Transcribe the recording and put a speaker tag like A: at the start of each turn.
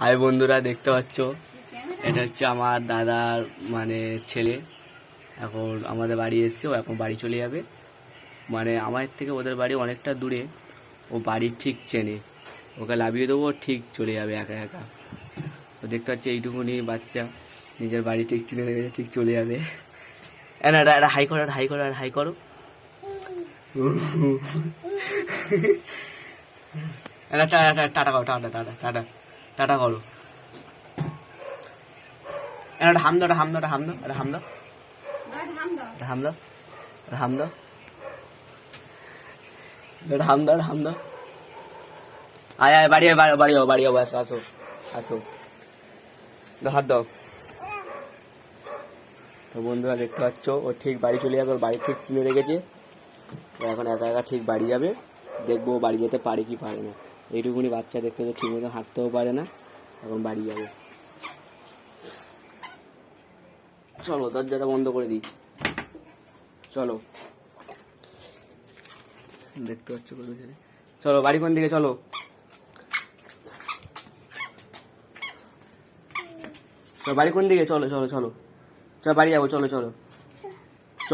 A: High বন্ধুরা, দেখতে পাচ্ছ এটা হচ্ছে আমার দাদার মানে ছেলে। এখন আমাদের বাড়ি এসছে, ও এখন বাড়ি চলে যাবে। মানে আমার থেকে ওদের বাড়ি অনেকটা দূরে, ও বাড়ি ঠিক চেনে। ওকে লাভিয়ে দেবো, ঠিক চলে যাবে একা একা। তো দেখতে পাচ্ছি এইটুকুনি বাচ্চা নিজের বাড়ি ঠিক চিনে নেবে, ঠিক চলে যাবে। এটা হাই করো, হাই করো, হাই করো। টাটা করো, টাটা টাটা টাটা টাটা করো। এটা হাম দাও, হাম দাও, হাম দাও, এটা হাম দাও, হাম দাও, হাম দাও, এটা হাম দাও, হাম দাও। আয় আয়, বাড়ি বাড়ি বাড়ি বাড়ি আসো আসো আসো, হাত দাও। তো বন্ধুরা দেখতে পাচ্ছ, ও ঠিক বাড়ি চলে যাবে, ওর বাড়ি ঠিক চিনে রেখেছে। এখন একা একা ঠিক বাড়ি যাবে। দেখবো বাড়ি যেতে পারে কি পারে না। এইটুকুনি বাচ্চা দেখতে তো ঠিক মতো হাঁটতেও পারে না, এখন বাড়ি যাবে। চলো দরজাটা বন্ধ করে দিই, চলো। দেখতে পাচ্ছ চলো, বাড়ি কোন দিকে, চলো বাড়ি কোন দিকে, চলো চলো চলো, চলো বাড়ি যাবো, চলো চলো চ।